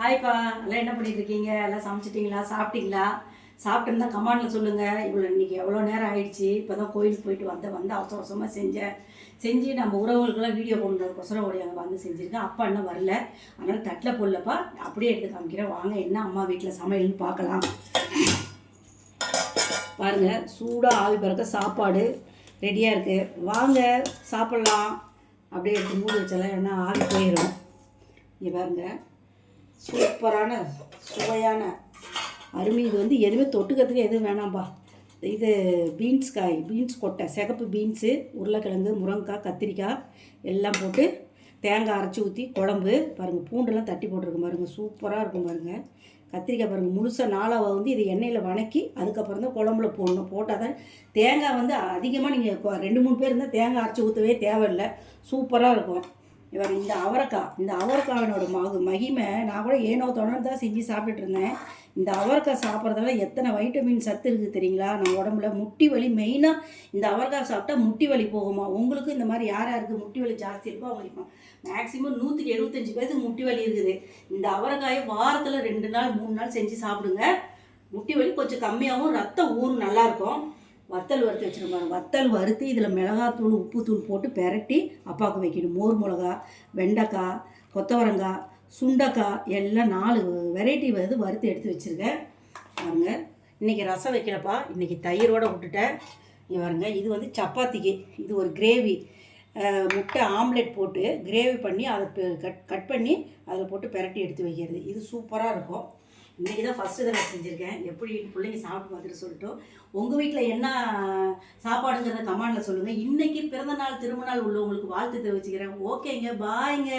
ஹாய்ப்பா, எல்லாம் என்ன பண்ணிட்டு இருக்கீங்க? எல்லாம் சமைச்சிட்டிங்களா? சாப்பிட்டீங்களா? சாப்பிட்டுருந்தா கமெண்டில் சொல்லுங்கள். இவ்வளோ இன்றைக்கி எவ்வளோ நேரம் ஆயிடுச்சு. இப்போ தான் கோயிலுக்கு போயிட்டு வந்து அவசர அவசரமாக செஞ்சு நம்ம உறவுகளுக்கெல்லாம் வீடியோ போடுறதுக்கொசரம் அங்கே வந்து செஞ்சுருக்கேன். அப்பா இன்னும் வரல, அதனால் தட்டில் போடலப்பா, அப்படியே எடுத்து காமிக்கிறேன். வாங்க என்ன அம்மா வீட்டில் சமையல்னு பார்க்கலாம். பாருங்கள், சூடாக ஆவி பறக்க சாப்பாடு ரெடியாக இருக்குது. வாங்க சாப்பிட்லாம். அப்படியே எடுத்து மூடி வச்சாலாம், ஏன்னா ஆவி போயிடும். இங்கே பாருங்கள், சூப்பரான சுவையான அருமை. இது வந்து எதுவுமே தொட்டுக்கிறதுக்கு எதுவும் வேணாம்பா. இது பீன்ஸ் கொட்டை, சிகப்பு பீன்ஸு, உருளைக்கிழங்கு, முருங்கைக்காய், கத்திரிக்காய் எல்லாம் போட்டு தேங்காய் அரைச்சி ஊற்றி குழம்பு. பாருங்கள், பூண்டெல்லாம் தட்டி போட்டிருக்கு பாருங்கள், சூப்பராக இருக்கும் பாருங்கள். கத்திரிக்காய் பாருங்கள், முழுசாக நாளாக வந்து இது எண்ணெயில் வணக்கி அதுக்கப்புறம் தான் குழம்புல போடணும். போட்டால் தான் தேங்காய் வந்து அதிகமாக நீங்கள் 2-3 பேர் இருந்தால் தேங்காய் அரைச்சி ஊற்றவே தேவையில்லை, சூப்பராக இருக்கும். இவர் இந்த அவரைக்காவினோட மகிமை நான் கூட ஏனோ தொடர்ந்து தான் செஞ்சு சாப்பிட்டுட்டு இருந்தேன். இந்த அவரைக்காய் சாப்பிட்றதால எத்தனை வைட்டமின் சத்து இருக்குது தெரியுங்களா நம்ம உடம்புல. முட்டி வலி மெயினாக இந்த அவரைக்காய் சாப்பிட்டா முட்டி வலி போகுமா. உங்களுக்கு இந்த மாதிரி யாருக்கு முட்டி வலி ஜாஸ்தி இருக்கோ அவங்களுக்கு மேக்ஸிமம் 175 பேருக்கு முட்டி வலி இருக்குது. இந்த அவரைக்காயை வாரத்தில் 2 நாள் 3 நாள் செஞ்சு சாப்பிடுங்க. முட்டி வலி கொஞ்சம் கம்மியாகவும் ரத்தம் ஊறும், நல்லாயிருக்கும். வத்தல் வறுத்து வச்சுருப்பாங்க. வத்தல் வறுத்து இதில் மிளகாத்தூள் உப்புத்தூள் போட்டு பெரட்டி அப்பாவுக்கு வைக்கணும். மோர் மிளகா, வெண்டைக்காய், கொத்தவரங்காய், சுண்டைக்காய் எல்லாம் 4 வெரைட்டி வறுத்து எடுத்து வச்சுருக்கேன். பாருங்க, இன்றைக்கி ரசம் வைக்கிறப்பா, இன்றைக்கி தயிரோடு விட்டுட்டேன். பாருங்க, இது வந்து சப்பாத்திக்கு இது ஒரு கிரேவி, முட்டை ஆம்லெட் போட்டு கிரேவி பண்ணி அதை கட் பண்ணி அதில் போட்டு பெரட்டி எடுத்து வைக்கிறது. இது சூப்பராக இருக்கும். இன்றைக்கி தான் ஃபஸ்ட்டு தடவை செஞ்சுருக்கேன். எப்படி பிள்ளைங்க சாப்பிட்டு பார்த்துட்டு சொல்லிட்டோம். உங்கள் வீட்டில் என்ன சாப்பாடுங்கிறத கமெண்டில் சொல்லுங்கள். இன்றைக்கி பிறந்தநாள் திருமணநாள் உள்ளவங்களுக்கு வாழ்த்து தெரிவிச்சுக்கிறேன். ஓகேங்க, பாய்ங்க.